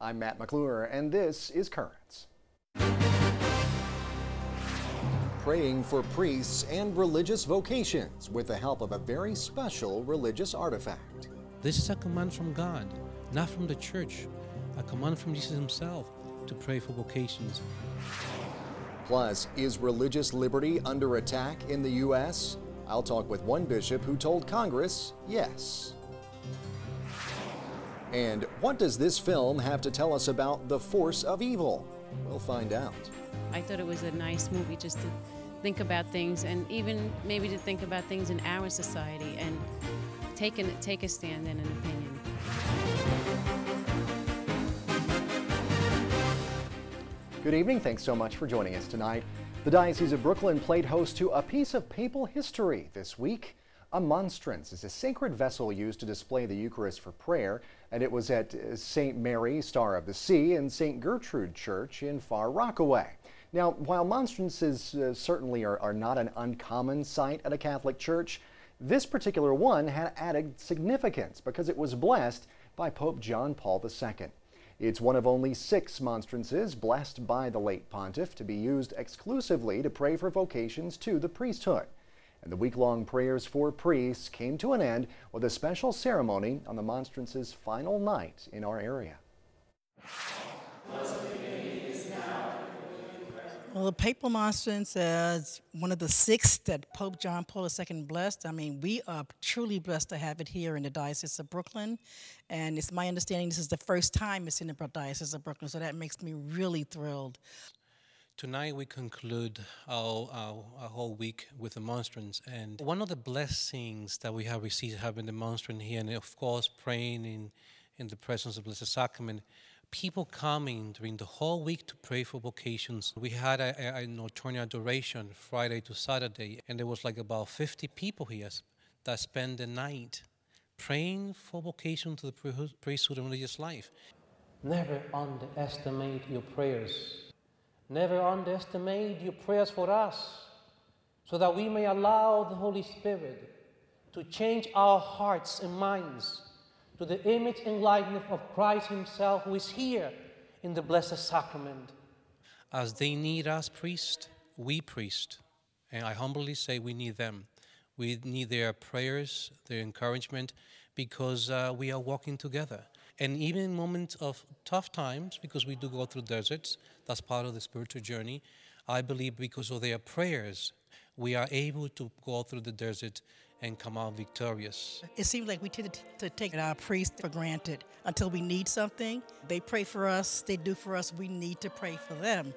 I'm Matt McClure, and this is Currents. Praying for priests and religious vocations with the help of a very special religious artifact. This is a command from God, not from the church. A command from Jesus himself to pray for vocations. Plus, is religious liberty under attack in the U.S.? I'll talk with one bishop who told Congress yes. And what does this film have to tell us about the force of evil? We'll find out. I thought it was a nice movie just to think about things, and even maybe to think about things in our society and take a stand and an opinion. Good evening. Thanks so much for joining us tonight. The Diocese of Brooklyn played host to a piece of papal history this week. A monstrance is a sacred vessel used to display the Eucharist for prayer, and it was at St. Mary, Star of the Sea, and St. Gertrude Church in Far Rockaway. Now, while monstrances certainly are not an uncommon sight at a Catholic church, this particular one had added significance because it was blessed by Pope John Paul II. It's one of only 6 monstrances blessed by the late pontiff to be used exclusively to pray for vocations to the priesthood. And the week-long prayers for priests came to an end with a special ceremony on the monstrance's final night in our area. Well, the papal monstrance is one of the 6 that Pope John Paul II blessed. I mean, we are truly blessed to have it here in the Diocese of Brooklyn. And it's my understanding this is the first time it's in the Diocese of Brooklyn, so that makes me really thrilled. Tonight we conclude our whole week with the monstrance, and one of the blessings that we have received having the monstrance here, and of course praying in the presence of the Blessed Sacrament, people coming during the whole week to pray for vocations. We had a nocturnal adoration Friday to Saturday, and there was like about 50 people here that spent the night praying for vocation to the priesthood and religious life. Never underestimate your prayers. Never underestimate your prayers for us, so that we may allow the Holy Spirit to change our hearts and minds to the image and likeness of Christ himself, who is here in the Blessed Sacrament. As they need us priests, we priests, and I humbly say we need them. We need their prayers, their encouragement, because we are walking together. And even in moments of tough times, because we do go through deserts, that's part of the spiritual journey, I believe because of their prayers, we are able to go through the desert and come out victorious. It seems like we tend to take our priests for granted until we need something. They pray for us, they do for us, we need to pray for them.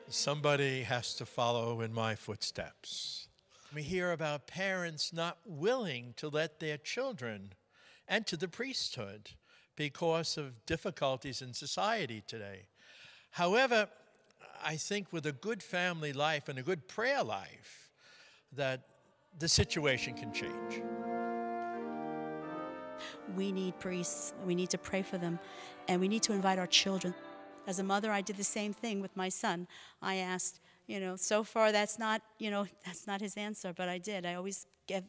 Somebody has to follow in my footsteps. We hear about parents not willing to let their children enter the priesthood because of difficulties in society today. However, I think with a good family life and a good prayer life, that the situation can change. We need priests, we need to pray for them, and we need to invite our children. As a mother, I did the same thing with my son. I asked, so far that's not his answer, but I did. I always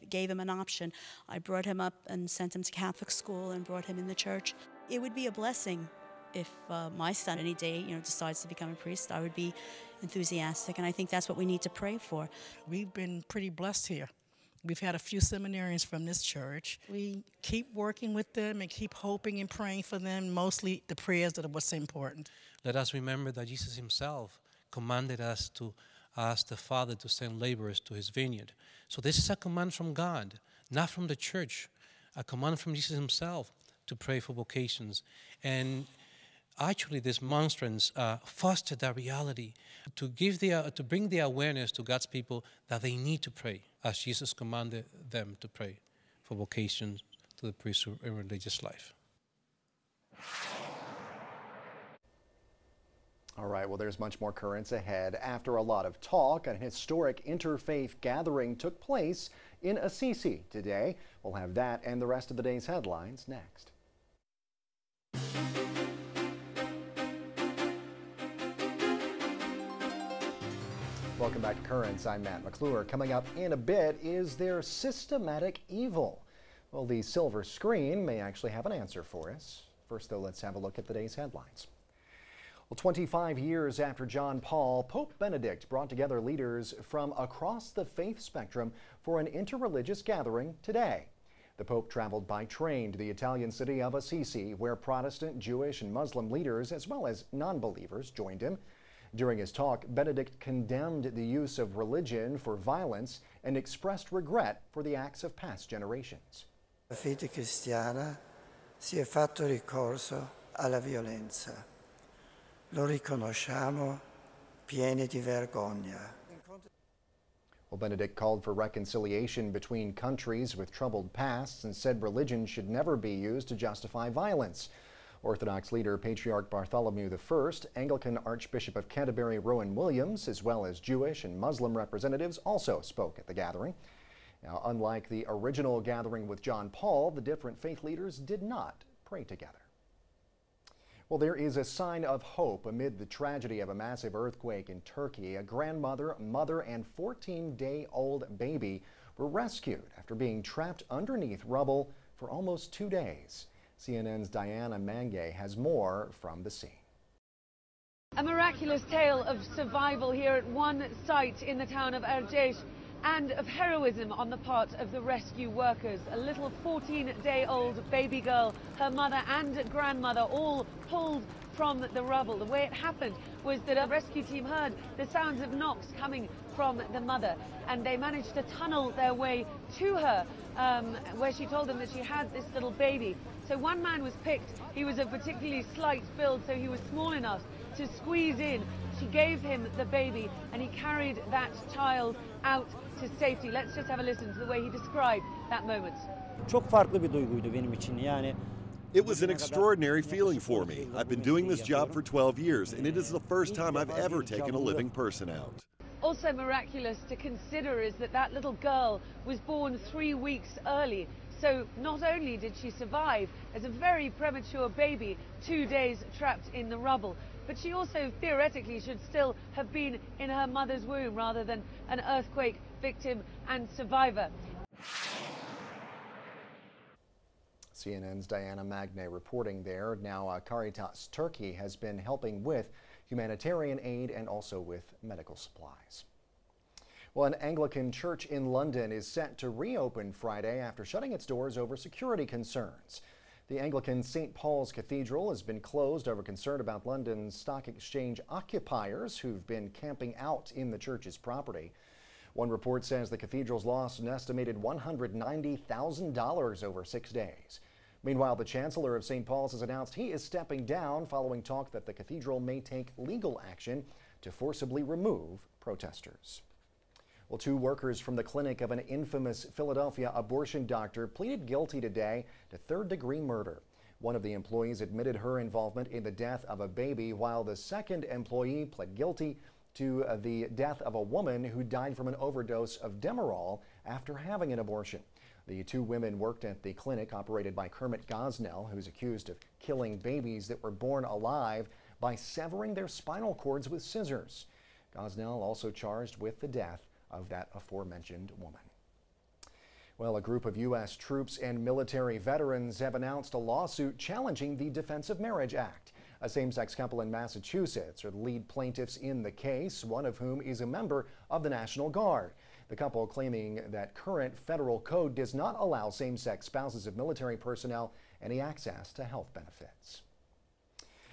gave him an option. I brought him up and sent him to Catholic school and brought him in the church. It would be a blessing if my son any day, decides to become a priest. I would be enthusiastic, and I think that's what we need to pray for. We've been pretty blessed here. We've had a few seminarians from this church. We keep working with them and keep hoping and praying for them, mostly the prayers that are what's important. Let us remember that Jesus himself commanded us to ask the Father to send laborers to his vineyard. So this is a command from God, not from the church, a command from Jesus himself to pray for vocations. And actually this monstrance fostered that reality to bring the awareness to God's people that they need to pray, as Jesus commanded them to pray for vocations to the priesthood and religious life. All right, well, there's much more currents ahead. After a lot of talk, an historic interfaith gathering took place in Assisi today. We'll have that and the rest of the day's headlines next. Welcome back to Currents. I'm Matt McClure. Coming up in a bit, is there systematic evil? Well, the silver screen may actually have an answer for us. First, though, let's have a look at the day's headlines. Well, 25 years after John Paul, Pope Benedict brought together leaders from across the faith spectrum for an interreligious gathering today. The Pope traveled by train to the Italian city of Assisi, where Protestant, Jewish, and Muslim leaders, as well as non-believers, joined him. During his talk, Benedict condemned the use of religion for violence and expressed regret for the acts of past generations. La fede cristiana si è fatto ricorso alla violenza. Lo riconosciamo pieni di vergogna. Well, Benedict called for reconciliation between countries with troubled pasts and said religion should never be used to justify violence. Orthodox leader Patriarch Bartholomew I, Anglican Archbishop of Canterbury Rowan Williams, as well as Jewish and Muslim representatives also spoke at the gathering. Now, unlike the original gathering with John Paul, the different faith leaders did not pray together. Well, there is a sign of hope amid the tragedy of a massive earthquake in Turkey. A grandmother, mother, and 14-day-old baby were rescued after being trapped underneath rubble for almost 2 days. CNN's Diana Mangay has more from the scene. A miraculous tale of survival here at one site in the town of Erceş, and of heroism on the part of the rescue workers. A little 14-day-old baby girl, her mother and grandmother all pulled from the rubble. The way it happened was that a rescue team heard the sounds of knocks coming from the mother, and they managed to tunnel their way to her, where she told them that she had this little baby. So one man was picked. He was of particularly slight build, so he was small enough to squeeze in. She gave him the baby, and he carried that child out to safety. Let's just have a listen to the way he described that moment. Çok farklı bir duyguydu benim için yani. It was an extraordinary feeling for me. I've been doing this job for 12 years, and it is the first time I've ever taken a living person out. Also miraculous to consider is that that little girl was born 3 weeks early. So not only did she survive as a very premature baby, 2 days trapped in the rubble, but she also theoretically should still have been in her mother's womb rather than an earthquake victim and survivor. CNN's Diana Magnay reporting there. Now, Caritas Turkey has been helping with humanitarian aid and also with medical supplies. Well, an Anglican church in London is set to reopen Friday after shutting its doors over security concerns. The Anglican St. Paul's Cathedral has been closed over concern about London's stock exchange occupiers who've been camping out in the church's property. One report says the cathedral's lost an estimated $190,000 over 6 days. Meanwhile, the Chancellor of St. Paul's has announced he is stepping down following talk that the cathedral may take legal action to forcibly remove protesters. Well, 2 workers from the clinic of an infamous Philadelphia abortion doctor pleaded guilty today to third-degree murder. One of the employees admitted her involvement in the death of a baby, while the second employee pled guilty to the death of a woman who died from an overdose of Demerol after having an abortion. The 2 women worked at the clinic operated by Kermit Gosnell, who's accused of killing babies that were born alive by severing their spinal cords with scissors. Gosnell also charged with the death of that aforementioned woman. Well, a group of U.S. troops and military veterans have announced a lawsuit challenging the Defense of Marriage Act. A same-sex couple in Massachusetts are the lead plaintiffs in the case, one of whom is a member of the National Guard. The couple claiming that current federal code does not allow same-sex spouses of military personnel any access to health benefits.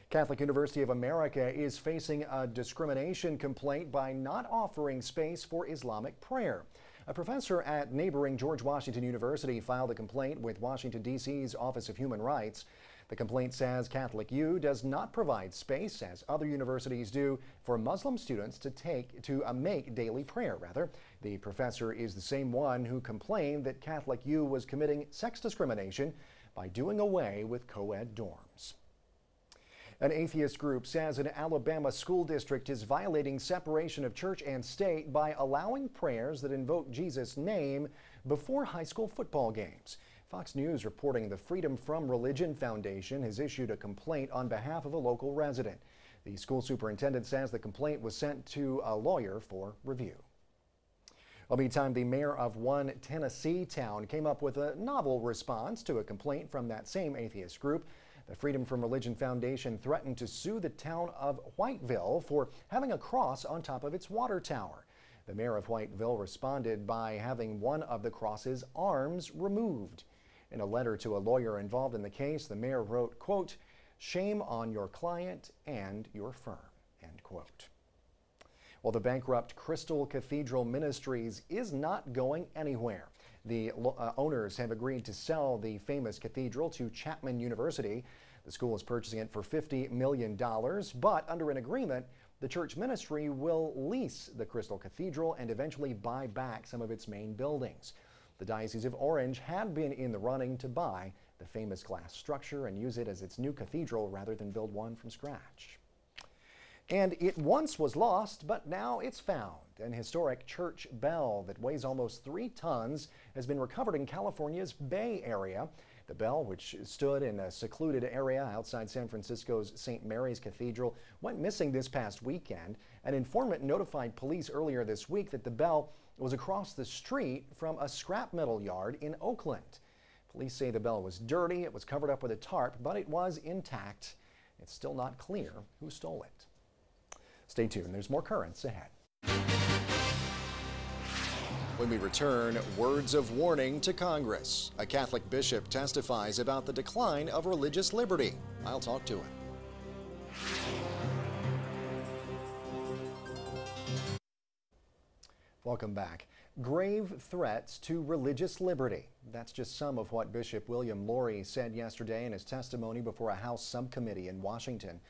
Catholic University of America is facing a discrimination complaint by not offering space for Islamic prayer. A professor at neighboring George Washington University filed a complaint with Washington, D.C.'s Office of Human Rights. The complaint says Catholic U does not provide space, as other universities do, for Muslim students to make daily prayer. The professor is the same one who complained that Catholic U was committing sex discrimination by doing away with co-ed dorms. An atheist group says an Alabama school district is violating separation of church and state by allowing prayers that invoke Jesus' name before high school football games. Fox News reporting the Freedom From Religion Foundation has issued a complaint on behalf of a local resident. The school superintendent says the complaint was sent to a lawyer for review. Well, meantime, the mayor of one Tennessee town came up with a novel response to a complaint from that same atheist group. The Freedom from Religion Foundation threatened to sue the town of Whiteville for having a cross on top of its water tower. The mayor of Whiteville responded by having one of the cross's arms removed. In a letter to a lawyer involved in the case, the mayor wrote, quote, "Shame on your client and your firm," end quote. Well, the bankrupt Crystal Cathedral Ministries is not going anywhere. The owners have agreed to sell the famous cathedral to Chapman University. The school is purchasing it for $50 million, but under an agreement, the church ministry will lease the Crystal Cathedral and eventually buy back some of its main buildings. The Diocese of Orange had been in the running to buy the famous glass structure and use it as its new cathedral rather than build one from scratch. And it once was lost, but now it's found. An historic church bell that weighs almost 3 tons has been recovered in California's Bay Area. The bell, which stood in a secluded area outside San Francisco's St. Mary's Cathedral, went missing this past weekend. An informant notified police earlier this week that the bell was across the street from a scrap metal yard in Oakland. Police say the bell was dirty, it was covered up with a tarp, but it was intact. It's still not clear who stole it. Stay tuned, there's more currents ahead. When we return, words of warning to Congress. A Catholic bishop testifies about the decline of religious liberty. I'll talk to him. Welcome back. Grave threats to religious liberty. That's just some of what Bishop William Lori said yesterday in his testimony before a House subcommittee in Washington.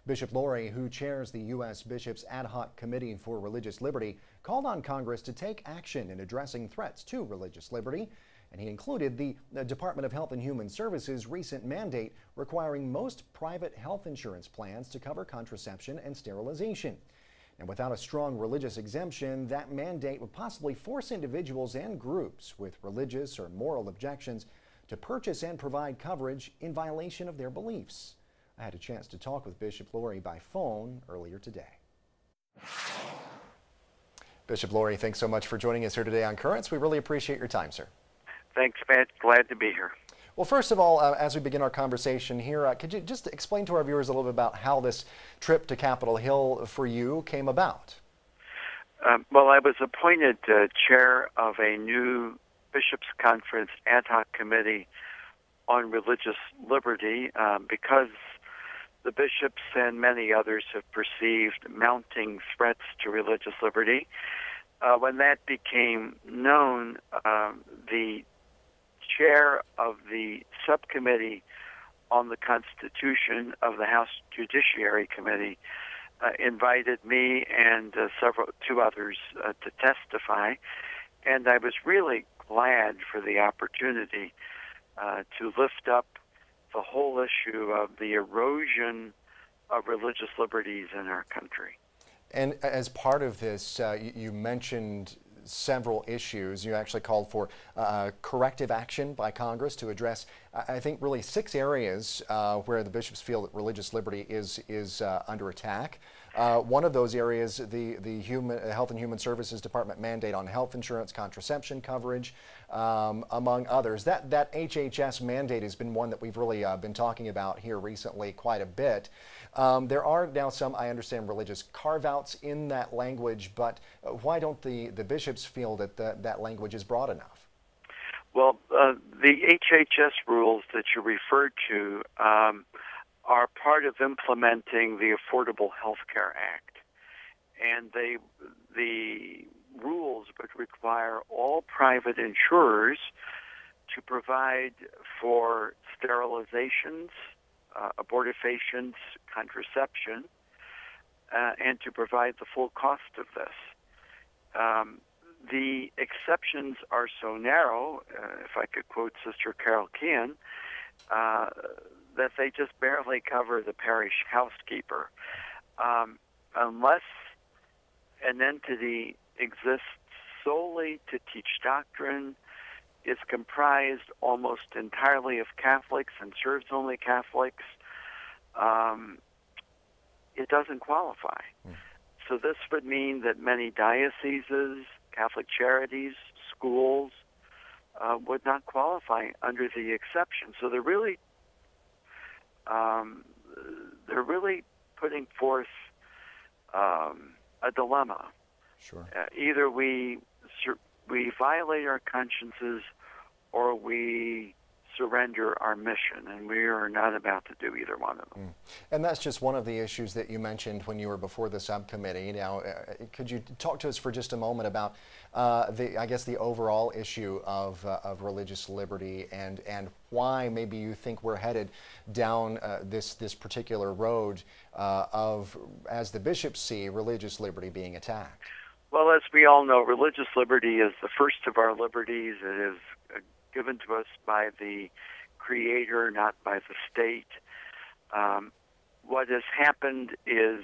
Bishop Lori, who chairs the U.S. Bishops' Ad Hoc Committee for Religious Liberty, called on Congress to take action in addressing threats to religious liberty, and he included the Department of Health and Human Services' recent mandate requiring most private health insurance plans to cover contraception and sterilization. And without a strong religious exemption, that mandate would possibly force individuals and groups with religious or moral objections to purchase and provide coverage in violation of their beliefs. I had a chance to talk with Bishop Lori by phone earlier today. Bishop Lori, thanks so much for joining us here today on Currents. We really appreciate your time, sir. Thanks, Matt. Glad to be here. Well, first of all, as we begin our conversation here, could you just explain to our viewers a little bit about how this trip to Capitol Hill for you came about? Well, I was appointed chair of a new Bishops' Conference Ad Hoc Committee on Religious Liberty because the bishops and many others have perceived mounting threats to religious liberty. When that became known, the chair of the subcommittee on the Constitution of the House Judiciary Committee invited me and two others to testify, and I was really glad for the opportunity to lift up the whole issue of the erosion of religious liberties in our country. And as part of this, you mentioned several issues. You actually called for corrective action by Congress to address, I think, really 6 areas where the bishops feel that religious liberty is under attack. One of those areas, the Health and Human Services Department mandate on health insurance, contraception coverage, among others. That HHS mandate has been one that we've really been talking about here recently quite a bit. There are now some, I understand, religious carve-outs in that language, but why don't the bishops feel that that language is broad enough? Well, the HHS rules that you referred to are part of implementing the Affordable Health Care Act. And the rules would require all private insurers to provide for sterilizations, abortifacients, contraception, and to provide the full cost of this. The exceptions are so narrow, if I could quote Sister Carol Kean, that they just barely cover the parish housekeeper. Unless an entity exists solely to teach doctrine, is comprised almost entirely of Catholics and serves only Catholics, it doesn't qualify. So this would mean that many dioceses, Catholic charities, schools would not qualify under the exception. So there really they're really putting forth a dilemma. Sure. Either we violate our consciences, or we surrender our mission, and we are not about to do either one of them. And that's just one of the issues that you mentioned when you were before the subcommittee. Now, could you talk to us for just a moment about the overall issue of religious liberty and why maybe you think we're headed down this particular road of, as the bishops see, religious liberty being attacked? Well, as we all know, religious liberty is the first of our liberties. It is given to us by the Creator, not by the state. What has happened is,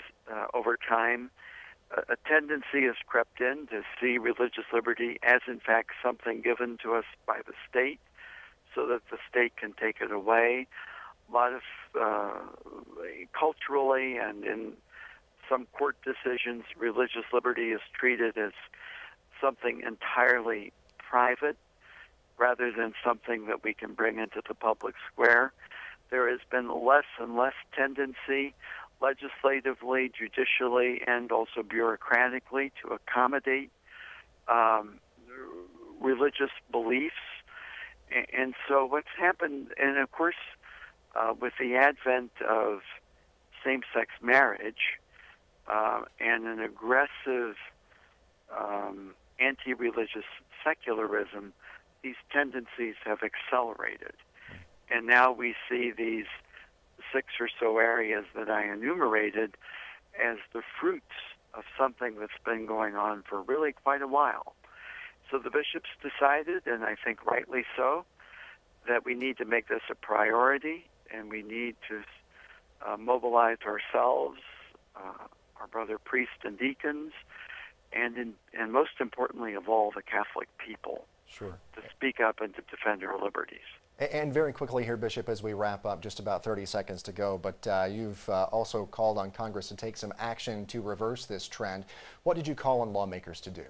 over time, a tendency has crept in to see religious liberty as, in fact, something given to us by the state, so that the state can take it away. A lot of culturally and in some court decisions, religious liberty is treated as something entirely private, rather than something that we can bring into the public square. There has been less and less tendency, legislatively, judicially, and also bureaucratically, to accommodate religious beliefs. And so what's happened, and of course, with the advent of same-sex marriage and an aggressive anti-religious secularism, these tendencies have accelerated. And now we see these 6 or so areas that I enumerated as the fruits of something that's been going on for really quite a while. So the bishops decided, and I think rightly so, that we need to make this a priority, and we need to mobilize ourselves, our brother priests and deacons, and most importantly of all, the Catholic people. Sure. To speak up and to defend our liberties. And very quickly here, Bishop, as we wrap up, just about 30 seconds to go, but you've also called on Congress to take some action to reverse this trend. What did you call on lawmakers to do?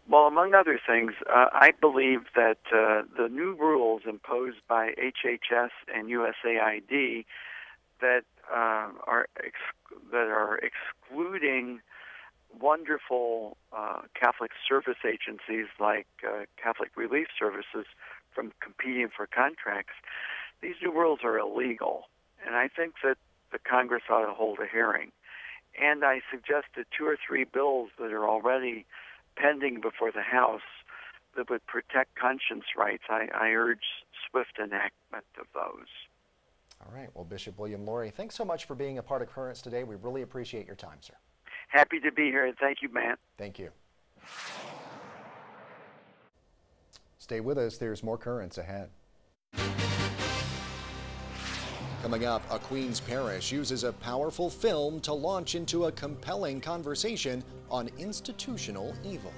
Well, among other things, I believe that the new rules imposed by HHS and USAID that are excluding wonderful Catholic service agencies like Catholic Relief Services from competing for contracts, these new rules are illegal. And I think that the Congress ought to hold a hearing. And I suggested 2 or 3 bills that are already pending before the House that would protect conscience rights. I urge swift enactment of those. All right. Well, Bishop William Lori, thanks so much for being a part of Currents today. We really appreciate your time, sir. Happy to be here, and thank you, Matt. Thank you. Stay with us. There's more Currents ahead. Coming up, a Queens parish uses a powerful film to launch into a compelling conversation on institutional evil.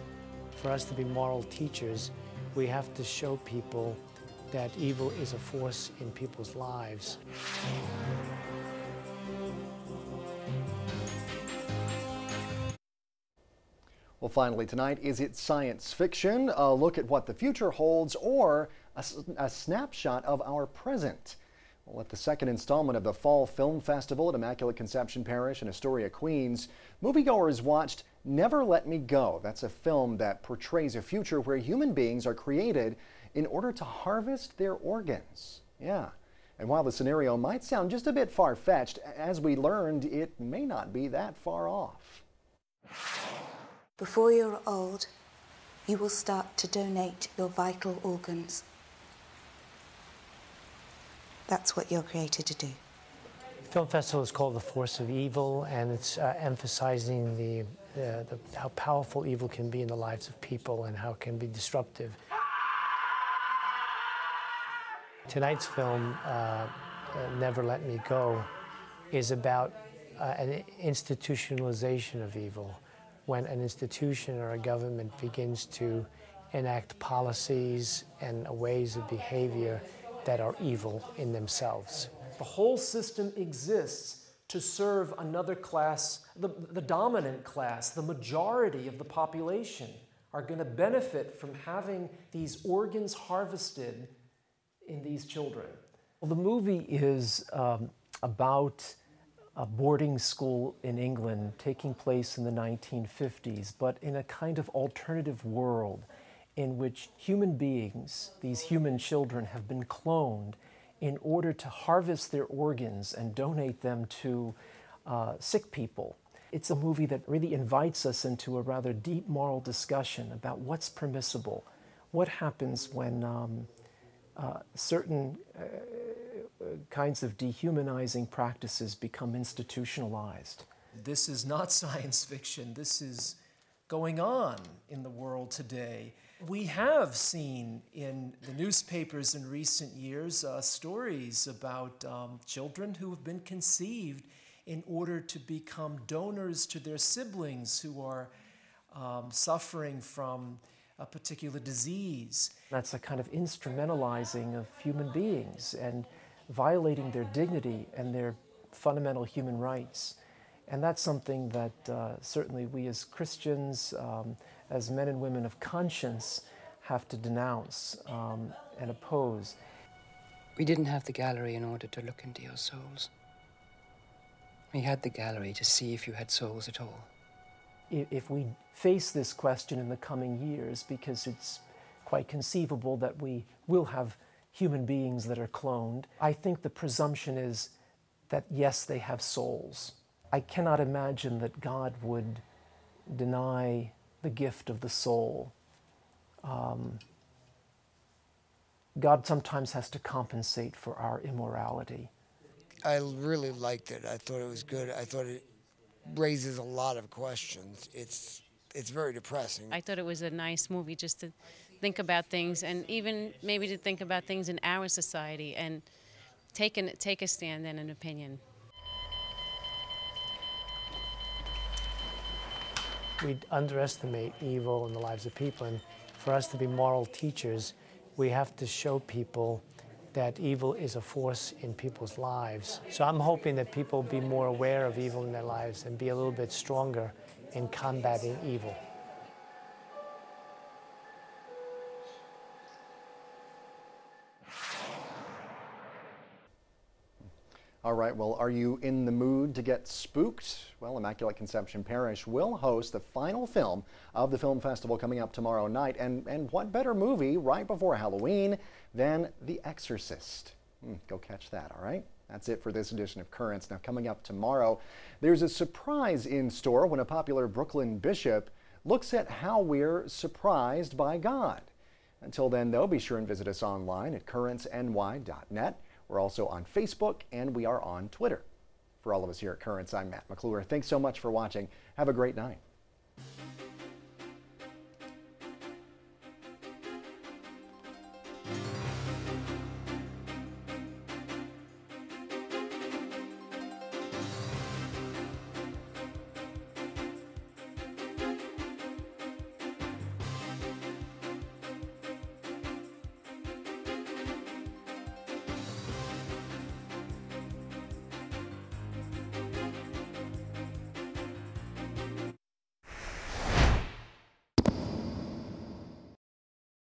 For us to be moral teachers, we have to show people that evil is a force in people's lives. Well, finally tonight, is it science fiction, a look at what the future holds, or a snapshot of our present? Well, at the second installment of the Fall Film Festival at Immaculate Conception Parish in Astoria, Queens, moviegoers watched Never Let Me Go. That's a film that portrays a future where human beings are created in order to harvest their organs. Yeah. And while the scenario might sound just a bit far-fetched, as we learned, it may not be that far off. Before you're old, you will start to donate your vital organs. That's what you're created to do. The film festival is called The Force of Evil, and it's emphasizing how powerful evil can be in the lives of people and how it can be disruptive. Tonight's film, Never Let Me Go, is about an institutionalization of evil. When an institution or a government begins to enact policies and ways of behavior that are evil in themselves. The whole system exists to serve another class, the dominant class, the majority of the population are going to benefit from having these organs harvested in these children. Well, the movie is about a boarding school in England taking place in the 1950s, but in a kind of alternative world in which human beings, these human children, have been cloned in order to harvest their organs and donate them to sick people. It's a movie that really invites us into a rather deep moral discussion about what's permissible, what happens when certain kinds of dehumanizing practices become institutionalized. This is not science fiction. This is going on in the world today. We have seen in the newspapers in recent years stories about children who have been conceived in order to become donors to their siblings who are suffering from a particular disease. That's a kind of instrumentalizing of human beings and violating their dignity and their fundamental human rights. And that's something that certainly we as Christians, as men and women of conscience, have to denounce and oppose. We didn't have the gallery in order to look into your souls. We had the gallery to see if you had souls at all. If we face this question in the coming years, because it's quite conceivable that we will have human beings that are cloned, I think the presumption is that yes, they have souls. I cannot imagine that God would deny the gift of the soul. God sometimes has to compensate for our immorality. I really liked it. I thought it was good. I thought it raises a lot of questions. It's very depressing. I thought it was a nice movie just to think about things, and even maybe to think about things in our society and take a stand and an opinion. We underestimate evil in the lives of people, and for us to be moral teachers, we have to show people that evil is a force in people's lives. So I'm hoping that people be more aware of evil in their lives and be a little bit stronger in combating evil. All right, well, are you in the mood to get spooked? Well, Immaculate Conception Parish will host the final film of the film festival coming up tomorrow night. And what better movie right before Halloween than The Exorcist? Go catch that, all right? That's it for this edition of Currents. Now, coming up tomorrow, there's a surprise in store when a popular Brooklyn bishop looks at how we're surprised by God. Until then, though, be sure and visit us online at currentsny.net. We're also on Facebook, and we are on Twitter. For all of us here at Currents, I'm Matt McClure. Thanks so much for watching. Have a great night.